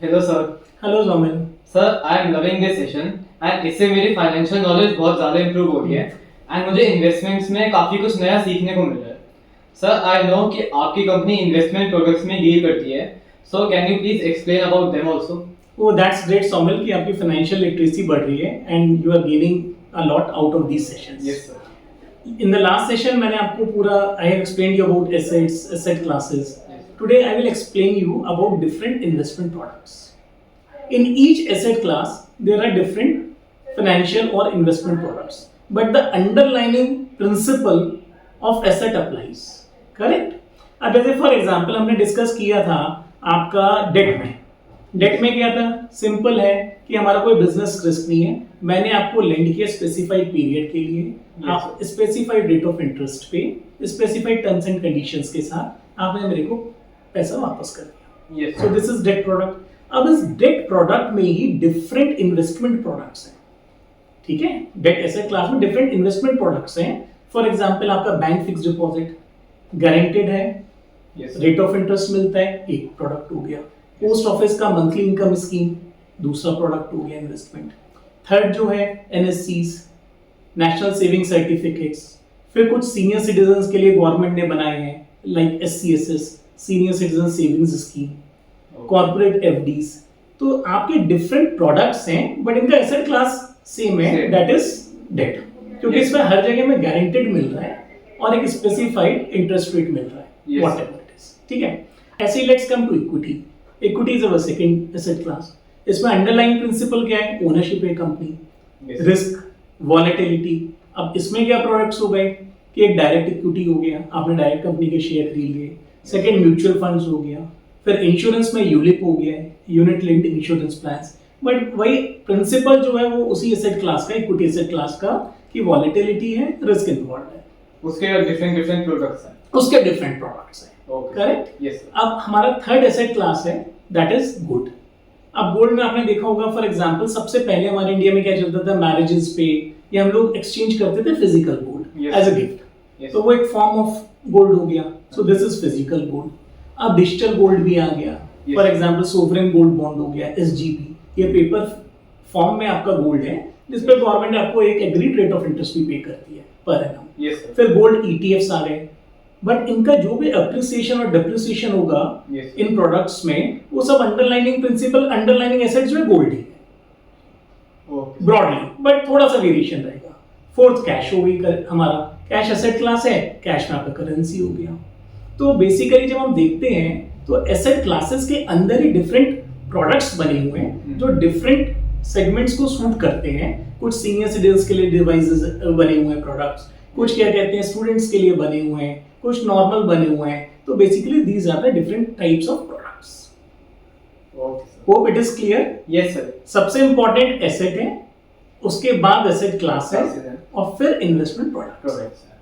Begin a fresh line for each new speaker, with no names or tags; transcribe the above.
Hello sir.
Hello Jomin.
Sir I am loving this session and इससे मेरी financial knowledge बहुत ज़्यादा इंप्रूव हो रही है एंड मुझे इन्वेस्टमेंट्स में काफ़ी कुछ नया सीखने को मिल रहा है। सर आई नो कि आपकी कंपनी इन्वेस्टमेंट प्रोडक्ट्स में डील करती है, so can you please explain about them also?
वो दैट्स ग्रेट सोमिल कि आपकी फाइनेंशियल लिटरेसी बढ़ रही है and you are gaining a lot out of these sessions.
Yes sir.
In the last session मैंने आपको पूरा I have explained you about assets, asset classes. Today I will explain you about different investment products. In each asset class there are different financial or investment products, but the underlying principle of asset applies. Correct? अब जैसे for example हमने discuss किया था आपका date में क्या था, simple है कि हमारा कोई बिजनेस रिस्क नहीं है, मैंने आपको लेंड किया स्पेसिफाइड पीरियड के लिए, आप स्पेसिफाइड रेट ऑफ इंटरेस्ट पे स्पेसिफाइड टर्म्स एंड कंडीशंस के साथ आपने मेरे को पैसा वापस कर दिया। So this is debt product. अब इस डेट प्रोडक्ट में ही डिफरेंट इन्वेस्टमेंट प्रोडक्ट्स हैं, ठीक है। डेट एसेट क्लास में डिफरेंट इन्वेस्टमेंट प्रोडक्ट्स हैं। फॉर एग्जांपल आपका बैंक फिक्स्ड डिपॉजिट गारंटेड है, रेट ऑफ इंटरेस्ट मिलता है, एक प्रोडक्ट हो गया। पोस्ट ऑफिस का मंथली इनकम स्कीम दूसरा प्रोडक्ट हो गया इन्वेस्टमेंट। थर्ड जो है एनएससीज, नेशनल सेविंग सर्टिफिकेट्स। फिर कुछ सीनियर सिटीजन्स के लिए गवर्नमेंट ने बनाए हैं like SCSS, senior citizen savings scheme, corporate FDs. तो आपके डिफरेंट प्रोडक्ट्स हैं बट इनका एसेट क्लास सेम है, दैट इज डेट, क्योंकि इसमें हर जगह में गारंटेड मिल रहा है और एक स्पेसिफाइड इंटरेस्ट रेट मिल रहा है, व्हाटएवर इट इज, ठीक है। ऐसे ही let's come to equity. Equity is our second asset class. इसमें अंडरलाइंग प्रिंसिपल क्या है? ओनरशिप है कंपनी, रिस्क, वॉलेटिलिटी। अब इसमें क्या प्रोडक्ट्स हो गए कि एक डायरेक्ट इक्विटी हो गया, आपने डायरेक्ट कंपनी के शेयर खरीद लिए। सेकंड म्यूचुअल फंड्स हो गया। फिर इंश्योरेंस में यूलिप हो गया, unit linked insurance plans. But वही प्रिंसिपल जो है वो उसी एसेट क्लास का, इक्विटी एसेट क्लास का, कि वॉलेटिलिटी है, रिस्क इन्वॉल्व है।
उसके डिफरेंट प्रोडक्ट्स हैं,
उसके डिफरेंट प्रोडक्ट्स हैं, करेक्ट।
यस।
अब हमारा थर्ड एसेट क्लास है दैट इज गोल्ड। अब गोल्ड में आपने देखा होगा फॉर एग्जांपल सबसे पहले हमारे इंडिया में क्या चलता था, मैरिजेस पे ये हम लोग एक्सचेंज करते थे physical gold as a gift, तो वो एक फॉर्म ऑफ गोल्ड हो गया। So this is physical gold. अब डिजिटल गोल्ड भी आ गया, for example sovereign gold bond हो गया, एसजीपी। ये पेपर फॉर्म में आपका गोल्ड है जिस पे गवर्नमेंट आपको एक एग्रीड रेट ऑफ इंटरेस्ट भी पे करती है पर एनम। फिर गोल्ड ईटीएफ्स आ गए, बट इनका जो भी अप्रिसिएशन और डिप्रिसिएशन होगा इन प्रोडक्ट्स में वो सब अंडरलाइनिंग प्रिंसिपल, अंडरलाइनिंग एसेट जो है गोल्ड ही है ब्रॉडली, बट थोड़ा सा वेरिएशन रहेगा। फोर्थ कैश हो गई, हमारा कैश एसेट क्लास है, कैश में आपका करेंसी हो गया। तो बेसिकली जब हम देखते हैं तो एसेट क्लासेस के अंदर ही डिफरेंट प्रोडक्ट्स बने हुए हैं जो डिफरेंट सेगमेंट्स को सूट करते हैं। कुछ सीनियर सिटीजन्स के लिए डिवाइसेस बने हुए हैं प्रोडक्ट्स, कुछ क्या कहते हैं स्टूडेंट्स के लिए बने हुए हैं, कुछ नॉर्मल बने हुए हैं। तो basically these are the different types of products. Hope it is clear.
Yes sir.
सबसे इंपॉर्टेंट एसेट है, उसके बाद एसेट क्लास है और फिर इन्वेस्टमेंट प्रोडक्ट्स।